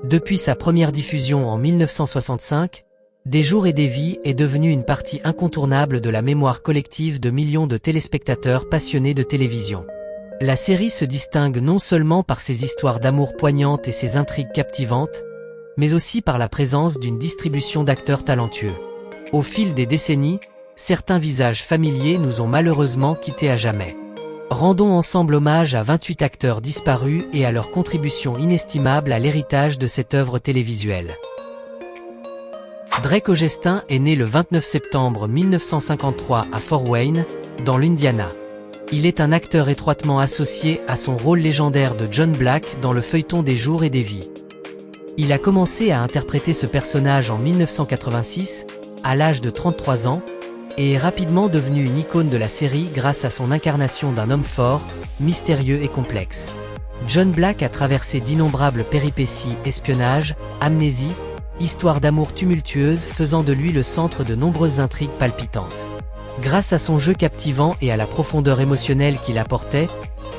Depuis sa première diffusion en 1965, Des jours et des vies est devenue une partie incontournable de la mémoire collective de millions de téléspectateurs passionnés de télévision. La série se distingue non seulement par ses histoires d'amour poignantes et ses intrigues captivantes, mais aussi par la présence d'une distribution d'acteurs talentueux. Au fil des décennies, certains visages familiers nous ont malheureusement quittés à jamais. Rendons ensemble hommage à 28 acteurs disparus et à leur contribution inestimable à l'héritage de cette œuvre télévisuelle. Drake Hogestyn est né le 29 septembre 1953 à Fort Wayne, dans l'Indiana. Il est un acteur étroitement associé à son rôle légendaire de John Black dans le feuilleton Des jours et des vies. Il a commencé à interpréter ce personnage en 1986, à l'âge de 33 ans, et est rapidement devenu une icône de la série grâce à son incarnation d'un homme fort, mystérieux et complexe. John Black a traversé d'innombrables péripéties, espionnage, amnésie, histoires d'amour tumultueuses faisant de lui le centre de nombreuses intrigues palpitantes. Grâce à son jeu captivant et à la profondeur émotionnelle qu'il apportait,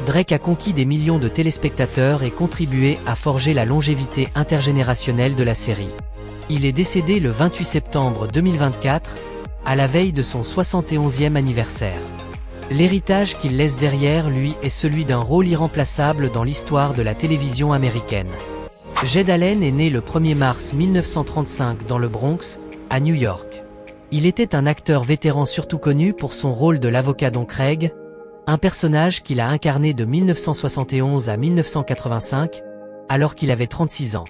Drake a conquis des millions de téléspectateurs et contribué à forger la longévité intergénérationnelle de la série. Il est décédé le 28 septembre 2024, à la veille de son 71e anniversaire. L'héritage qu'il laisse derrière lui est celui d'un rôle irremplaçable dans l'histoire de la télévision américaine. Jed Allen est né le 1er mars 1935 dans le Bronx, à New York. Il était un acteur vétéran surtout connu pour son rôle de l'avocat Don Craig, un personnage qu'il a incarné de 1971 à 1985, alors qu'il avait 36 ans.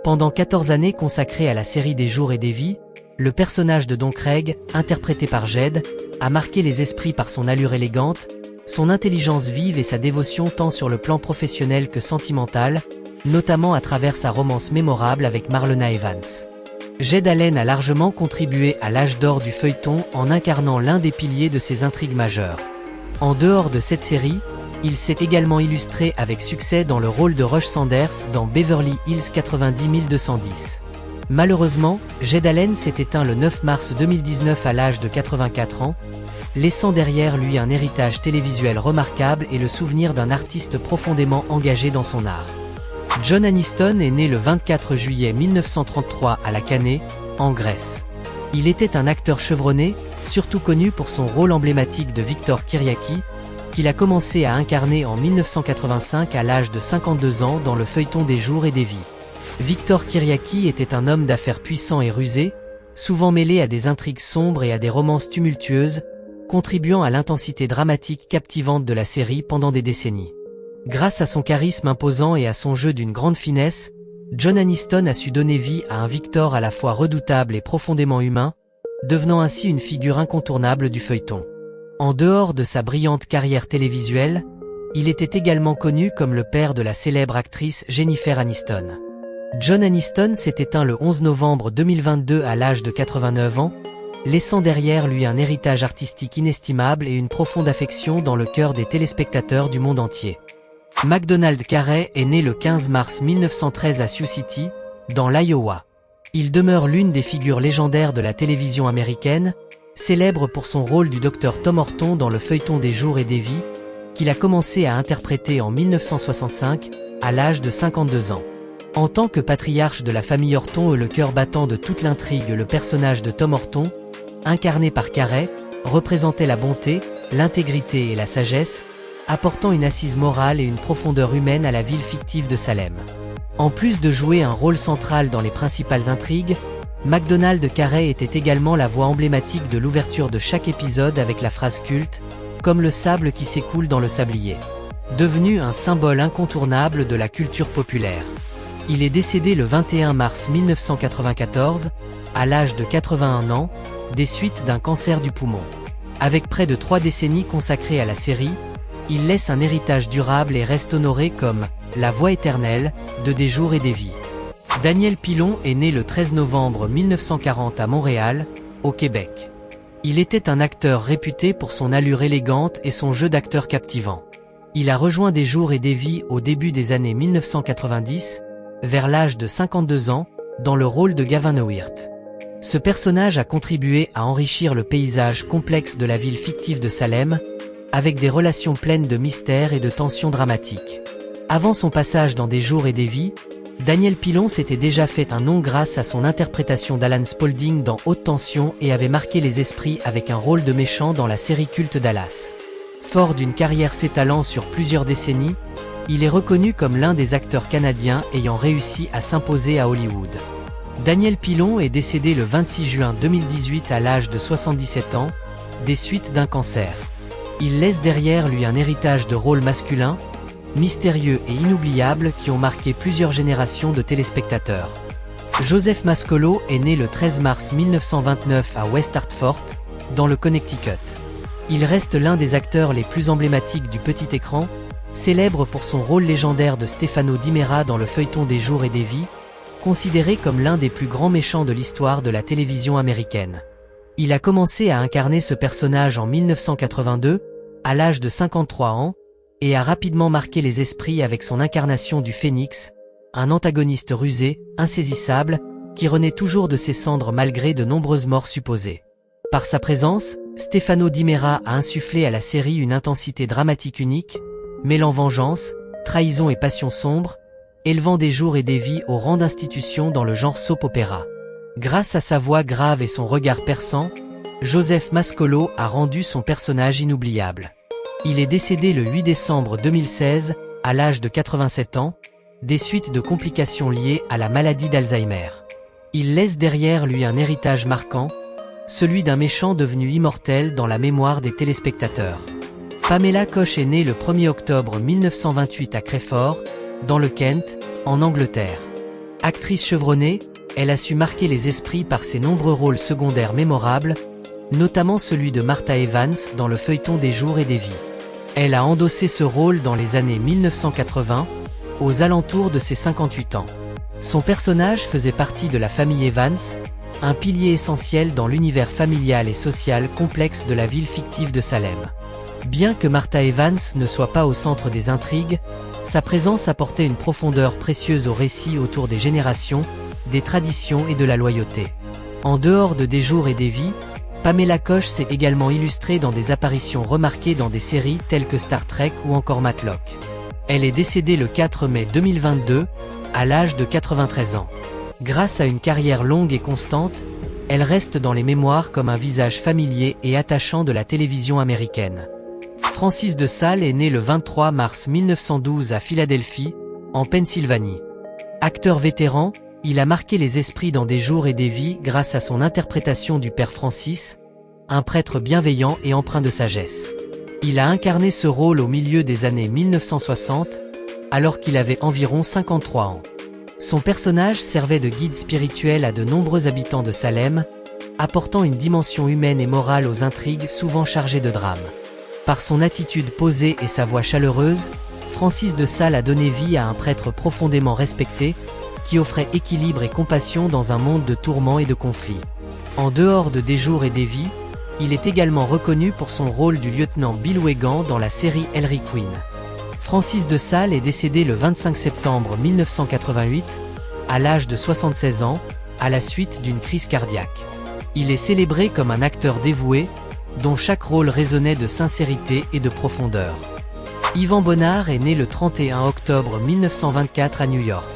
Pendant 14 années consacrées à la série Des jours et des vies, le personnage de Don Craig, interprété par Jed, a marqué les esprits par son allure élégante, son intelligence vive et sa dévotion tant sur le plan professionnel que sentimental, notamment à travers sa romance mémorable avec Marlona Evans. Jed Allen a largement contribué à l'âge d'or du feuilleton en incarnant l'un des piliers de ses intrigues majeures. En dehors de cette série, il s'est également illustré avec succès dans le rôle de Rush Sanders dans Beverly Hills 90210. Malheureusement, Jed Allen s'est éteint le 9 mars 2019 à l'âge de 84 ans, laissant derrière lui un héritage télévisuel remarquable et le souvenir d'un artiste profondément engagé dans son art. John Aniston est né le 24 juillet 1933 à La Canée, en Grèce. Il était un acteur chevronné, surtout connu pour son rôle emblématique de Victor Kyriaki, qu'il a commencé à incarner en 1985 à l'âge de 52 ans dans le feuilleton Des jours et des vies. Victor Kyriaki était un homme d'affaires puissant et rusé, souvent mêlé à des intrigues sombres et à des romances tumultueuses, contribuant à l'intensité dramatique captivante de la série pendant des décennies. Grâce à son charisme imposant et à son jeu d'une grande finesse, John Aniston a su donner vie à un Victor à la fois redoutable et profondément humain, devenant ainsi une figure incontournable du feuilleton. En dehors de sa brillante carrière télévisuelle, il était également connu comme le père de la célèbre actrice Jennifer Aniston. John Aniston s'est éteint le 11 novembre 2022 à l'âge de 89 ans, laissant derrière lui un héritage artistique inestimable et une profonde affection dans le cœur des téléspectateurs du monde entier. MacDonald Carey est né le 15 mars 1913 à Sioux City, dans l'Iowa. Il demeure l'une des figures légendaires de la télévision américaine, célèbre pour son rôle du Dr Tom Horton dans le feuilleton Des jours et des vies, qu'il a commencé à interpréter en 1965, à l'âge de 52 ans. En tant que patriarche de la famille Horton et le cœur battant de toute l'intrigue, le personnage de Tom Horton, incarné par Carey, représentait la bonté, l'intégrité et la sagesse, apportant une assise morale et une profondeur humaine à la ville fictive de Salem. En plus de jouer un rôle central dans les principales intrigues, MacDonald Carey était également la voix emblématique de l'ouverture de chaque épisode avec la phrase culte « Comme le sable qui s'écoule dans le sablier », devenu un symbole incontournable de la culture populaire. Il est décédé le 21 mars 1994, à l'âge de 81 ans, des suites d'un cancer du poumon. Avec près de 3 décennies consacrées à la série, il laisse un héritage durable et reste honoré comme « la voix éternelle » de Des jours et des vies. Daniel Pilon est né le 13 novembre 1940 à Montréal, au Québec. Il était un acteur réputé pour son allure élégante et son jeu d'acteur captivant. Il a rejoint Des jours et des vies au début des années 1990, vers l'âge de 52 ans, dans le rôle de Gavin Newirt. Ce personnage a contribué à enrichir le paysage complexe de la ville fictive de Salem, avec des relations pleines de mystères et de tensions dramatiques. Avant son passage dans Des jours et des vies, Daniel Pilon s'était déjà fait un nom grâce à son interprétation d'Alan Spaulding dans Haute Tension et avait marqué les esprits avec un rôle de méchant dans la série culte Dallas. Fort d'une carrière s'étalant sur plusieurs décennies, il est reconnu comme l'un des acteurs canadiens ayant réussi à s'imposer à Hollywood. Daniel Pilon est décédé le 26 juin 2018 à l'âge de 77 ans, des suites d'un cancer. Il laisse derrière lui un héritage de rôles masculins, mystérieux et inoubliables qui ont marqué plusieurs générations de téléspectateurs. Joseph Mascolo est né le 13 mars 1929 à West Hartford, dans le Connecticut. Il reste l'un des acteurs les plus emblématiques du petit écran, célèbre pour son rôle légendaire de Stefano Di Mera dans le feuilleton des jours et des vies, considéré comme l'un des plus grands méchants de l'histoire de la télévision américaine. Il a commencé à incarner ce personnage en 1982, à l'âge de 53 ans, et a rapidement marqué les esprits avec son incarnation du Phénix, un antagoniste rusé, insaisissable, qui renaît toujours de ses cendres malgré de nombreuses morts supposées. Par sa présence, Stefano Di Mera a insufflé à la série une intensité dramatique unique, mêlant vengeance, trahison et passion sombre, élevant des jours et des vies au rang d'institution dans le genre soap-opéra. Grâce à sa voix grave et son regard perçant, Joseph Mascolo a rendu son personnage inoubliable. Il est décédé le 8 décembre 2016, à l'âge de 87 ans, des suites de complications liées à la maladie d'Alzheimer. Il laisse derrière lui un héritage marquant, celui d'un méchant devenu immortel dans la mémoire des téléspectateurs. Pamela Koch est née le 1er octobre 1928 à Crayford, dans le Kent, en Angleterre. Actrice chevronnée, elle a su marquer les esprits par ses nombreux rôles secondaires mémorables, notamment celui de Martha Evans dans le feuilleton des jours et des vies. Elle a endossé ce rôle dans les années 1980, aux alentours de ses 58 ans. Son personnage faisait partie de la famille Evans, un pilier essentiel dans l'univers familial et social complexe de la ville fictive de Salem. Bien que Martha Evans ne soit pas au centre des intrigues, sa présence apportait une profondeur précieuse au récit autour des générations, des traditions et de la loyauté. En dehors de Des jours et des vies, Pamela Koch s'est également illustrée dans des apparitions remarquées dans des séries telles que Star Trek ou encore Matlock. Elle est décédée le 4 mai 2022, à l'âge de 93 ans. Grâce à une carrière longue et constante, elle reste dans les mémoires comme un visage familier et attachant de la télévision américaine. Francis de Sales est né le 23 mars 1912 à Philadelphie, en Pennsylvanie. Acteur vétéran, il a marqué les esprits dans Des jours et des vies grâce à son interprétation du père Francis, un prêtre bienveillant et empreint de sagesse. Il a incarné ce rôle au milieu des années 1960, alors qu'il avait environ 53 ans. Son personnage servait de guide spirituel à de nombreux habitants de Salem, apportant une dimension humaine et morale aux intrigues souvent chargées de drame. Par son attitude posée et sa voix chaleureuse, Francis de Sales a donné vie à un prêtre profondément respecté, qui offrait équilibre et compassion dans un monde de tourments et de conflits. En dehors de Des jours et des vies, il est également reconnu pour son rôle du lieutenant Bill Weygand dans la série Ellery Queen. Francis de Sales est décédé le 25 septembre 1988, à l'âge de 76 ans, à la suite d'une crise cardiaque. Il est célébré comme un acteur dévoué, dont chaque rôle résonnait de sincérité et de profondeur. Yvan Bonnard est né le 31 octobre 1924 à New York.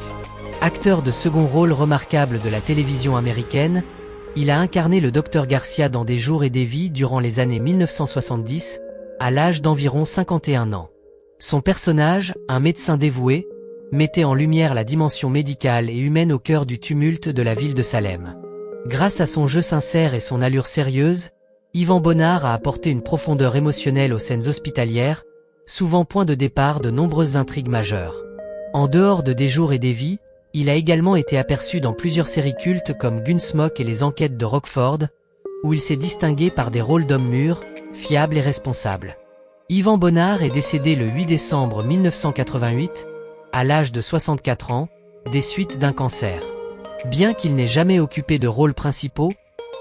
Acteur de second rôle remarquable de la télévision américaine, il a incarné le Dr Garcia dans Des jours et des vies durant les années 1970, à l'âge d'environ 51 ans. Son personnage, un médecin dévoué, mettait en lumière la dimension médicale et humaine au cœur du tumulte de la ville de Salem. Grâce à son jeu sincère et son allure sérieuse, Yvan Bonnard a apporté une profondeur émotionnelle aux scènes hospitalières, souvent point de départ de nombreuses intrigues majeures. En dehors de Des jours et des vies, il a également été aperçu dans plusieurs séries cultes comme Gunsmoke et les enquêtes de Rockford, où il s'est distingué par des rôles d'homme mûr, fiable et responsable. Yvan Bonnard est décédé le 8 décembre 1988, à l'âge de 64 ans, des suites d'un cancer. Bien qu'il n'ait jamais occupé de rôles principaux,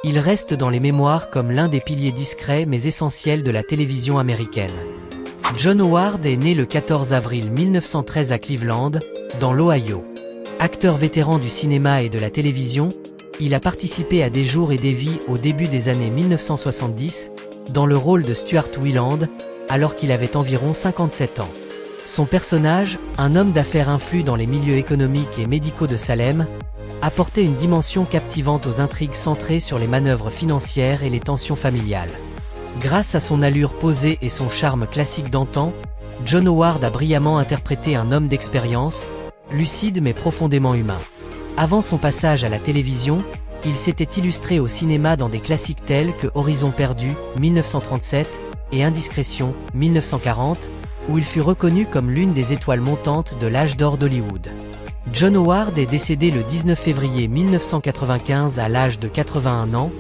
il reste dans les mémoires comme l'un des piliers discrets mais essentiels de la télévision américaine. John Howard est né le 14 avril 1913 à Cleveland, dans l'Ohio. Acteur vétéran du cinéma et de la télévision, il a participé à Des jours et des vies au début des années 1970, dans le rôle de Stuart Weiland, alors qu'il avait environ 57 ans. Son personnage, un homme d'affaires influent dans les milieux économiques et médicaux de Salem, apportait une dimension captivante aux intrigues centrées sur les manœuvres financières et les tensions familiales. Grâce à son allure posée et son charme classique d'antan, John Howard a brillamment interprété un homme d'expérience, lucide mais profondément humain. Avant son passage à la télévision, il s'était illustré au cinéma dans des classiques tels que Horizon perdu, 1937, et Indiscrétion, 1940, où il fut reconnu comme l'une des étoiles montantes de l'âge d'or d'Hollywood. John Howard est décédé le 19 février 1995 à l'âge de 81 ans,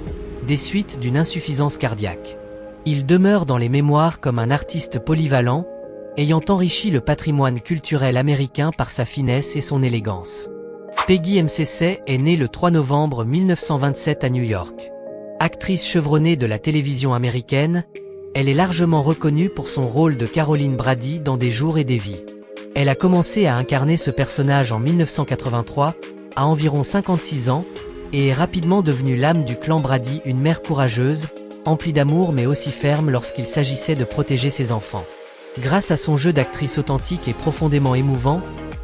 des suites d'une insuffisance cardiaque. Il demeure dans les mémoires comme un artiste polyvalent, ayant enrichi le patrimoine culturel américain par sa finesse et son élégance. Peggy McCay est née le 3 novembre 1927 à New York. Actrice chevronnée de la télévision américaine, elle est largement reconnue pour son rôle de Caroline Brady dans Des jours et des vies. Elle a commencé à incarner ce personnage en 1983, à environ 56 ans, et est rapidement devenue l'âme du clan Brady, une mère courageuse, emplie d'amour mais aussi ferme lorsqu'il s'agissait de protéger ses enfants. Grâce à son jeu d'actrice authentique et profondément émouvant,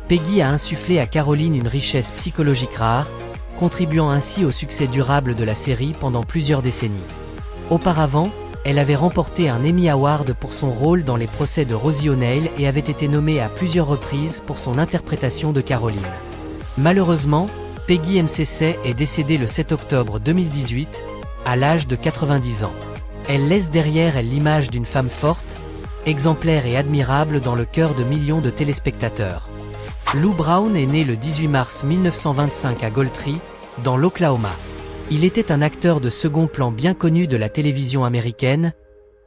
Peggy a insufflé à Caroline une richesse psychologique rare, contribuant ainsi au succès durable de la série pendant plusieurs décennies. Auparavant, elle avait remporté un Emmy Award pour son rôle dans les procès de Rosie O'Neill et avait été nommée à plusieurs reprises pour son interprétation de Caroline. Malheureusement, Peggy McCay est décédée le 7 octobre 2018, à l'âge de 90 ans. Elle laisse derrière elle l'image d'une femme forte, exemplaire et admirable dans le cœur de millions de téléspectateurs. Lou Brown est né le 18 mars 1925 à Goltry, dans l'Oklahoma. Il était un acteur de second plan bien connu de la télévision américaine,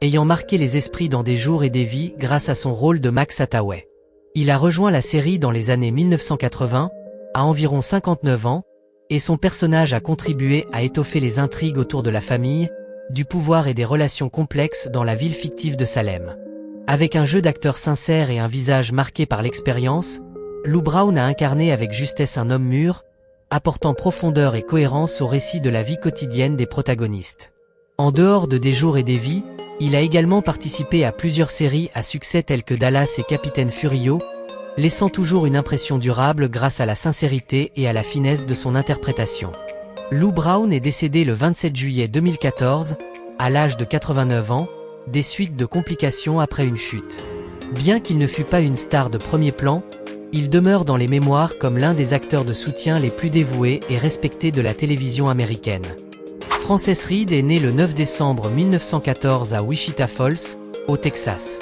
ayant marqué les esprits dans Des jours et des vies grâce à son rôle de Max Hathaway. Il a rejoint la série dans les années 1980, à environ 59 ans, et son personnage a contribué à étoffer les intrigues autour de la famille, du pouvoir et des relations complexes dans la ville fictive de Salem. Avec un jeu d'acteur sincère et un visage marqué par l'expérience, Lou Brown a incarné avec justesse un homme mûr, apportant profondeur et cohérence au récit de la vie quotidienne des protagonistes. En dehors de Des jours et des vies, il a également participé à plusieurs séries à succès telles que Dallas et Capitaine Furio, laissant toujours une impression durable grâce à la sincérité et à la finesse de son interprétation. Lou Brown est décédé le 27 juillet 2014, à l'âge de 89 ans, des suites de complications après une chute. Bien qu'il ne fût pas une star de premier plan, il demeure dans les mémoires comme l'un des acteurs de soutien les plus dévoués et respectés de la télévision américaine. Frances Reed est née le 9 décembre 1914 à Wichita Falls, au Texas.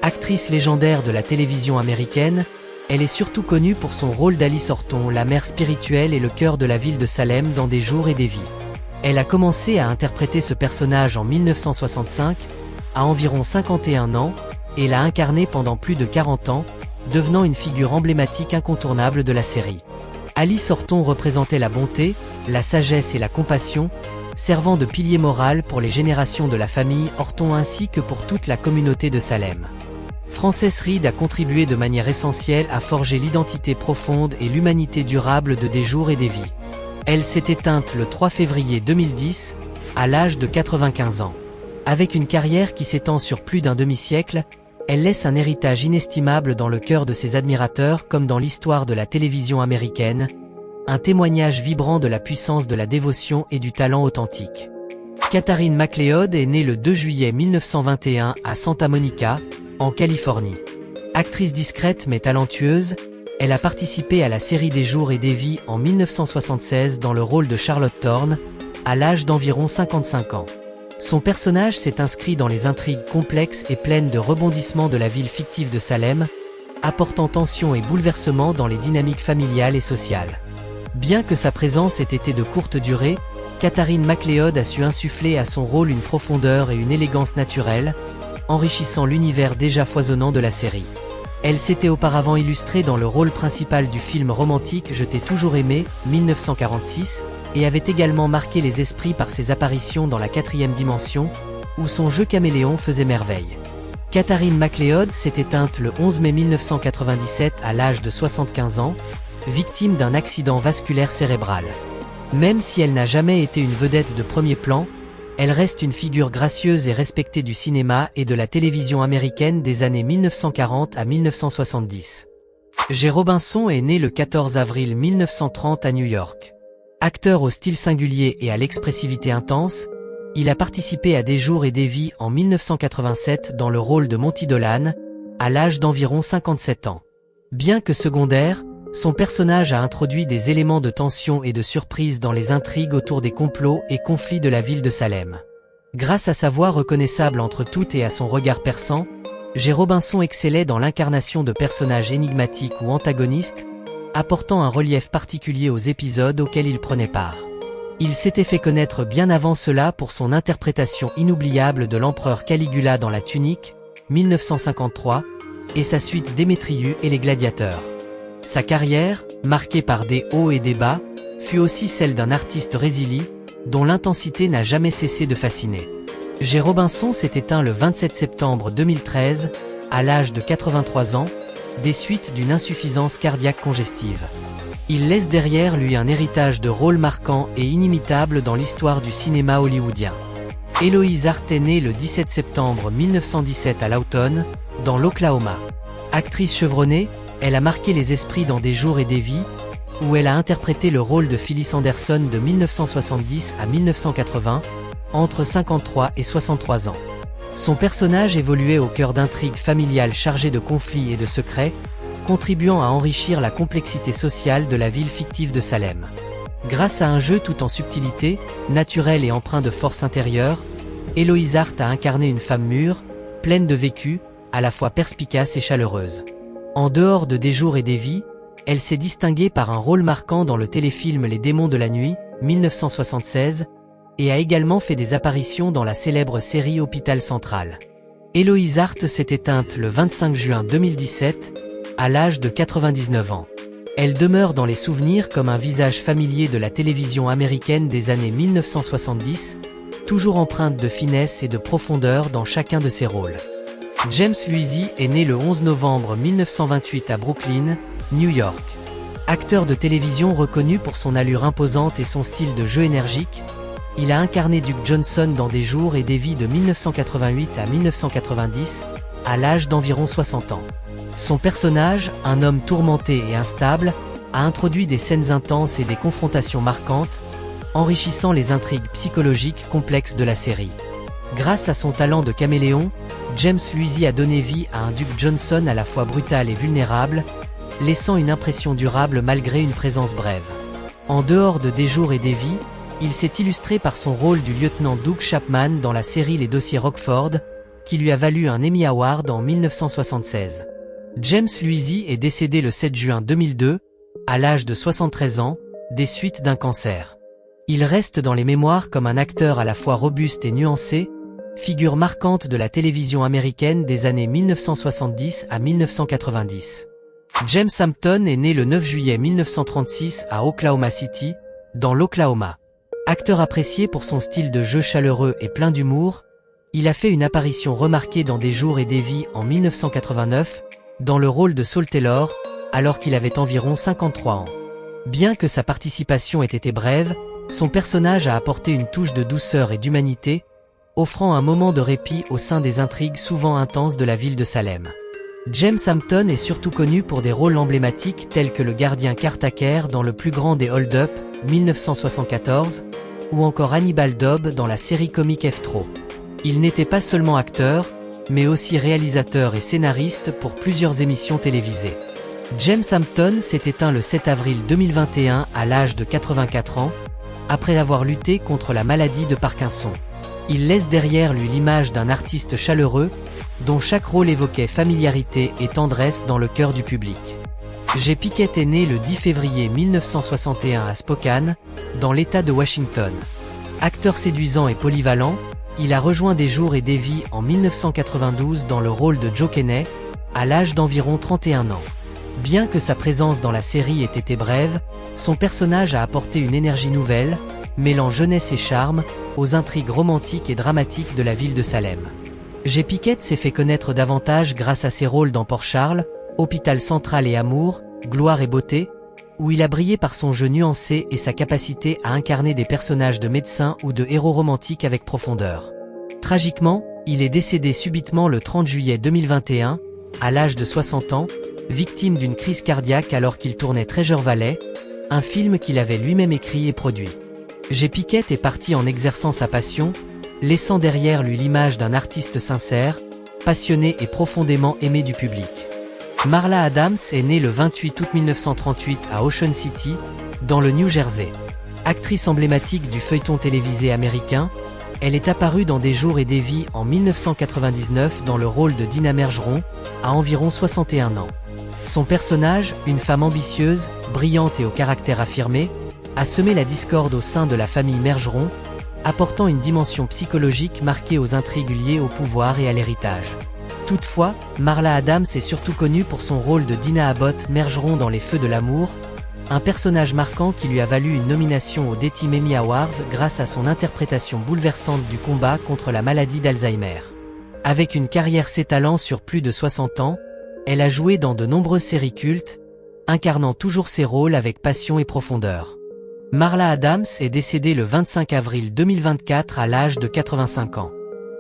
Actrice légendaire de la télévision américaine, elle est surtout connue pour son rôle d'Alice Horton, la mère spirituelle et le cœur de la ville de Salem dans Des jours et des vies. Elle a commencé à interpréter ce personnage en 1965, à environ 51 ans, et l'a incarné pendant plus de 40 ans, devenant une figure emblématique incontournable de la série. Alice Horton représentait la bonté, la sagesse et la compassion, servant de pilier moral pour les générations de la famille Horton ainsi que pour toute la communauté de Salem. Frances Reed a contribué de manière essentielle à forger l'identité profonde et l'humanité durable de Des jours et des vies. Elle s'est éteinte le 3 février 2010, à l'âge de 95 ans. Avec une carrière qui s'étend sur plus d'un demi-siècle, elle laisse un héritage inestimable dans le cœur de ses admirateurs comme dans l'histoire de la télévision américaine, un témoignage vibrant de la puissance de la dévotion et du talent authentique. Katharine McLeod est née le 2 juillet 1921 à Santa Monica, en Californie. Actrice discrète mais talentueuse, elle a participé à la série Des jours et des vies en 1976 dans le rôle de Charlotte Thorne, à l'âge d'environ 55 ans. Son personnage s'est inscrit dans les intrigues complexes et pleines de rebondissements de la ville fictive de Salem, apportant tension et bouleversement dans les dynamiques familiales et sociales. Bien que sa présence ait été de courte durée, Katharine McLeod a su insuffler à son rôle une profondeur et une élégance naturelle, enrichissant l'univers déjà foisonnant de la série. Elle s'était auparavant illustrée dans le rôle principal du film romantique Je t'ai toujours aimé, 1946, et avait également marqué les esprits par ses apparitions dans La quatrième dimension, où son jeu caméléon faisait merveille. Katharine McLeod s'est éteinte le 11 mai 1997 à l'âge de 75 ans, victime d'un accident vasculaire cérébral. Même si elle n'a jamais été une vedette de premier plan, Elle reste une figure gracieuse et respectée du cinéma et de la télévision américaine des années 1940 à 1970. Jay Robinson est né le 14 avril 1930 à New York. Acteur au style singulier et à l'expressivité intense, il a participé à Des jours et des vies en 1987 dans le rôle de Monty Dolan, à l'âge d'environ 57 ans. Bien que secondaire, son personnage a introduit des éléments de tension et de surprise dans les intrigues autour des complots et conflits de la ville de Salem. Grâce à sa voix reconnaissable entre toutes et à son regard perçant, Jay Robinson excellait dans l'incarnation de personnages énigmatiques ou antagonistes, apportant un relief particulier aux épisodes auxquels il prenait part. Il s'était fait connaître bien avant cela pour son interprétation inoubliable de l'empereur Caligula dans La Tunique, 1953, et sa suite Démétrius et les gladiateurs. Sa carrière, marquée par des hauts et des bas, fut aussi celle d'un artiste résilient, dont l'intensité n'a jamais cessé de fasciner. Jay Robinson s'est éteint le 27 septembre 2013, à l'âge de 83 ans, des suites d'une insuffisance cardiaque congestive. Il laisse derrière lui un héritage de rôles marquants et inimitables dans l'histoire du cinéma hollywoodien. Héloïse Hart est née le 17 septembre 1917 à Lawton, dans l'Oklahoma. Actrice chevronnée, elle a marqué les esprits dans Des jours et des vies, où elle a interprété le rôle de Phyllis Anderson de 1970 à 1980, entre 53 et 63 ans. Son personnage évoluait au cœur d'intrigues familiales chargées de conflits et de secrets, contribuant à enrichir la complexité sociale de la ville fictive de Salem. Grâce à un jeu tout en subtilité, naturel et empreint de force intérieure, Héloïse Hart a incarné une femme mûre, pleine de vécu, à la fois perspicace et chaleureuse. En dehors de Des jours et des vies, elle s'est distinguée par un rôle marquant dans le téléfilm Les démons de la nuit, 1976, et a également fait des apparitions dans la célèbre série Hôpital Central. Héloïse Hart s'est éteinte le 25 juin 2017, à l'âge de 99 ans. Elle demeure dans les souvenirs comme un visage familier de la télévision américaine des années 1970, toujours empreinte de finesse et de profondeur dans chacun de ses rôles. James Luisi est né le 11 novembre 1928 à Brooklyn, New York. Acteur de télévision reconnu pour son allure imposante et son style de jeu énergique, il a incarné Duke Johnson dans Des jours et des vies de 1988 à 1990, à l'âge d'environ 60 ans. Son personnage, un homme tourmenté et instable, a introduit des scènes intenses et des confrontations marquantes, enrichissant les intrigues psychologiques complexes de la série. Grâce à son talent de caméléon, James Luisi a donné vie à un Duke Johnson à la fois brutal et vulnérable, laissant une impression durable malgré une présence brève. En dehors de Des jours et des vies, il s'est illustré par son rôle du lieutenant Doug Chapman dans la série Les dossiers Rockford, qui lui a valu un Emmy Award en 1976. James Luisi est décédé le 7 juin 2002, à l'âge de 73 ans, des suites d'un cancer. Il reste dans les mémoires comme un acteur à la fois robuste et nuancé, figure marquante de la télévision américaine des années 1970 à 1990. James Hampton est né le 9 juillet 1936 à Oklahoma City, dans l'Oklahoma. Acteur apprécié pour son style de jeu chaleureux et plein d'humour, il a fait une apparition remarquée dans Des jours et des vies en 1989, dans le rôle de Saul Taylor, alors qu'il avait environ 53 ans. Bien que sa participation ait été brève, son personnage a apporté une touche de douceur et d'humanité, offrant un moment de répit au sein des intrigues souvent intenses de la ville de Salem. James Hampton est surtout connu pour des rôles emblématiques tels que le gardien Cartaker dans Le plus grand des hold-up, 1974, ou encore Hannibal Dobb dans la série comique F-Tro. Il n'était pas seulement acteur, mais aussi réalisateur et scénariste pour plusieurs émissions télévisées. James Hampton s'est éteint le 7 avril 2021 à l'âge de 84 ans, après avoir lutté contre la maladie de Parkinson. Il laisse derrière lui l'image d'un artiste chaleureux, dont chaque rôle évoquait familiarité et tendresse dans le cœur du public. Jay Pickett est né le 10 février 1961 à Spokane, dans l'État de Washington. Acteur séduisant et polyvalent, il a rejoint Des jours et des vies en 1992 dans le rôle de Joe Kenney, à l'âge d'environ 31 ans. Bien que sa présence dans la série ait été brève, son personnage a apporté une énergie nouvelle, mêlant jeunesse et charme, aux intrigues romantiques et dramatiques de la ville de Salem. Jay Pickett s'est fait connaître davantage grâce à ses rôles dans Port Charles, Hôpital Central et Amour, Gloire et beauté, où il a brillé par son jeu nuancé et sa capacité à incarner des personnages de médecins ou de héros romantiques avec profondeur. Tragiquement, il est décédé subitement le 30 juillet 2021, à l'âge de 60 ans, victime d'une crise cardiaque alors qu'il tournait Treasure Valley, un film qu'il avait lui-même écrit et produit. J. Pickett est parti en exerçant sa passion, laissant derrière lui l'image d'un artiste sincère, passionné et profondément aimé du public. Marla Adams est née le 28 août 1938 à Ocean City, dans le New Jersey. Actrice emblématique du feuilleton télévisé américain, elle est apparue dans Des jours et des vies en 1999 dans le rôle de Dina Mergeron, à environ 61 ans. Son personnage, une femme ambitieuse, brillante et au caractère affirmé, a semé la discorde au sein de la famille Mergeron, apportant une dimension psychologique marquée aux intrigues liées au pouvoir et à l'héritage. Toutefois, Marla Adams est surtout connue pour son rôle de Dina Abbott Mergeron dans Les Feux de l'amour, un personnage marquant qui lui a valu une nomination aux Daytime Emmy Awards grâce à son interprétation bouleversante du combat contre la maladie d'Alzheimer. Avec une carrière s'étalant sur plus de 60 ans, elle a joué dans de nombreuses séries cultes, incarnant toujours ses rôles avec passion et profondeur. Marla Adams est décédée le 25 avril 2024 à l'âge de 85 ans.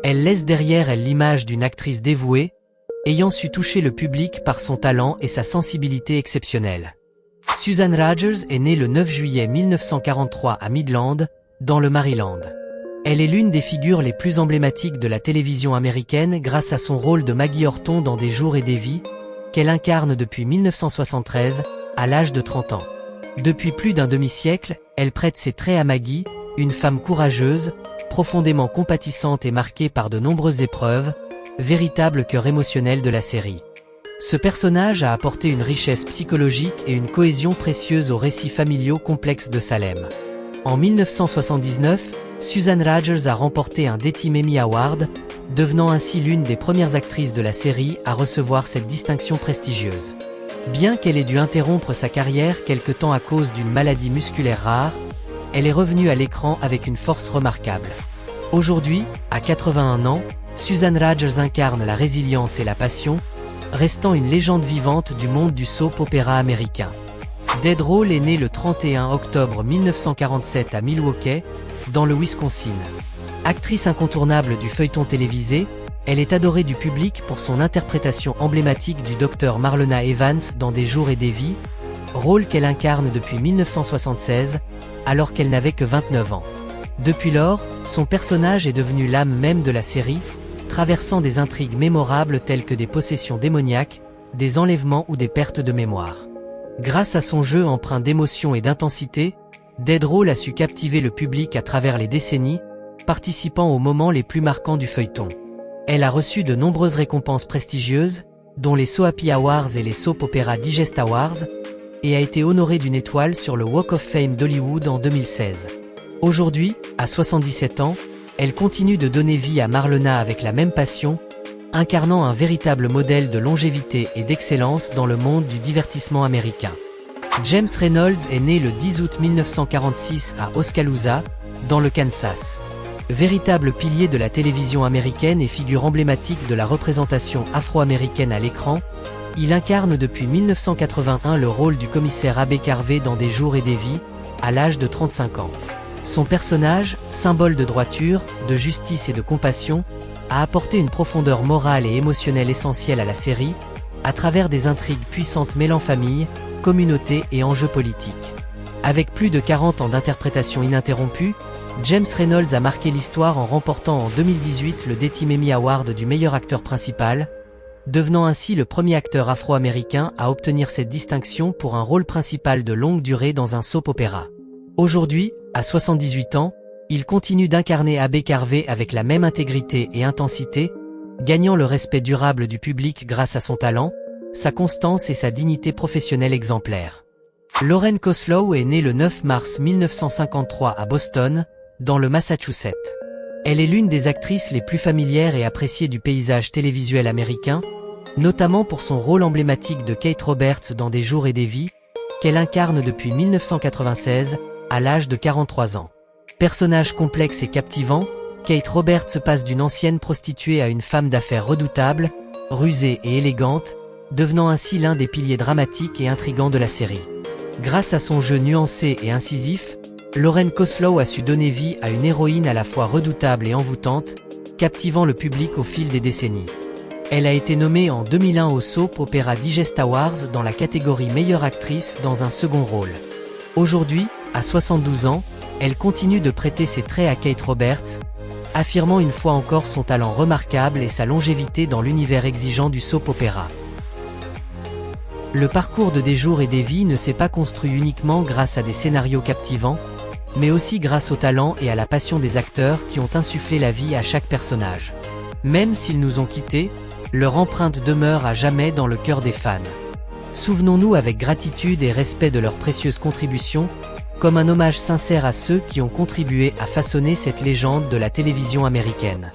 Elle laisse derrière elle l'image d'une actrice dévouée, ayant su toucher le public par son talent et sa sensibilité exceptionnelle. Susan Rogers est née le 9 juillet 1943 à Midland, dans le Maryland. Elle est l'une des figures les plus emblématiques de la télévision américaine grâce à son rôle de Maggie Horton dans Des jours et des vies, qu'elle incarne depuis 1973, à l'âge de 30 ans. Depuis plus d'un demi-siècle, elle prête ses traits à Maggie, une femme courageuse, profondément compatissante et marquée par de nombreuses épreuves, véritable cœur émotionnel de la série. Ce personnage a apporté une richesse psychologique et une cohésion précieuse aux récits familiaux complexes de Salem. En 1979, Susan Rogers a remporté un Daytime Emmy Award, devenant ainsi l'une des premières actrices de la série à recevoir cette distinction prestigieuse. Bien qu'elle ait dû interrompre sa carrière quelque temps à cause d'une maladie musculaire rare, elle est revenue à l'écran avec une force remarquable. Aujourd'hui, à 81 ans, Susan Rogers incarne la résilience et la passion, restant une légende vivante du monde du soap opéra américain. Dead Roll est née le 31 octobre 1947 à Milwaukee, dans le Wisconsin. Actrice incontournable du feuilleton télévisé, elle est adorée du public pour son interprétation emblématique du docteur Marlena Evans dans Des jours et des vies, rôle qu'elle incarne depuis 1976, alors qu'elle n'avait que 29 ans. Depuis lors, son personnage est devenu l'âme même de la série, traversant des intrigues mémorables telles que des possessions démoniaques, des enlèvements ou des pertes de mémoire. Grâce à son jeu empreint d'émotion et d'intensité, Dead Roll a su captiver le public à travers les décennies, participant aux moments les plus marquants du feuilleton. Elle a reçu de nombreuses récompenses prestigieuses, dont les Soapy Awards et les Soap Opera Digest Awards, et a été honorée d'une étoile sur le Walk of Fame d'Hollywood en 2016. Aujourd'hui, à 77 ans, elle continue de donner vie à Marlena avec la même passion, incarnant un véritable modèle de longévité et d'excellence dans le monde du divertissement américain. James Reynolds est né le 10 août 1946 à Oskaloosa, dans le Kansas. Véritable pilier de la télévision américaine et figure emblématique de la représentation afro-américaine à l'écran, il incarne depuis 1981 le rôle du commissaire Abbé Carvé dans Des jours et des vies, à l'âge de 35 ans. Son personnage, symbole de droiture, de justice et de compassion, a apporté une profondeur morale et émotionnelle essentielle à la série, à travers des intrigues puissantes mêlant famille, communauté et enjeux politiques. Avec plus de 40 ans d'interprétation ininterrompue, James Reynolds a marqué l'histoire en remportant en 2018 le Daytime Emmy Award du meilleur acteur principal, devenant ainsi le premier acteur afro-américain à obtenir cette distinction pour un rôle principal de longue durée dans un soap opéra. Aujourd'hui, à 78 ans, il continue d'incarner Abbé Carvé avec la même intégrité et intensité, gagnant le respect durable du public grâce à son talent, sa constance et sa dignité professionnelle exemplaire. Lauren Koslow est née le 9 mars 1953 à Boston, dans le Massachusetts. Elle est l'une des actrices les plus familières et appréciées du paysage télévisuel américain, notamment pour son rôle emblématique de Kate Roberts dans Des jours et des vies, qu'elle incarne depuis 1996, à l'âge de 43 ans. Personnage complexe et captivant, Kate Roberts passe d'une ancienne prostituée à une femme d'affaires redoutable, rusée et élégante, devenant ainsi l'un des piliers dramatiques et intrigants de la série. Grâce à son jeu nuancé et incisif, Lauren Koslow a su donner vie à une héroïne à la fois redoutable et envoûtante, captivant le public au fil des décennies. Elle a été nommée en 2001 au Soap Opera Digest Awards dans la catégorie meilleure actrice dans un second rôle. Aujourd'hui, à 72 ans, elle continue de prêter ses traits à Kate Roberts, affirmant une fois encore son talent remarquable et sa longévité dans l'univers exigeant du soap opéra. Le parcours de Des jours et des vies ne s'est pas construit uniquement grâce à des scénarios captivants, mais aussi grâce au talent et à la passion des acteurs qui ont insufflé la vie à chaque personnage. Même s'ils nous ont quittés, leur empreinte demeure à jamais dans le cœur des fans. Souvenons-nous avec gratitude et respect de leurs précieuses contributions, comme un hommage sincère à ceux qui ont contribué à façonner cette légende de la télévision américaine.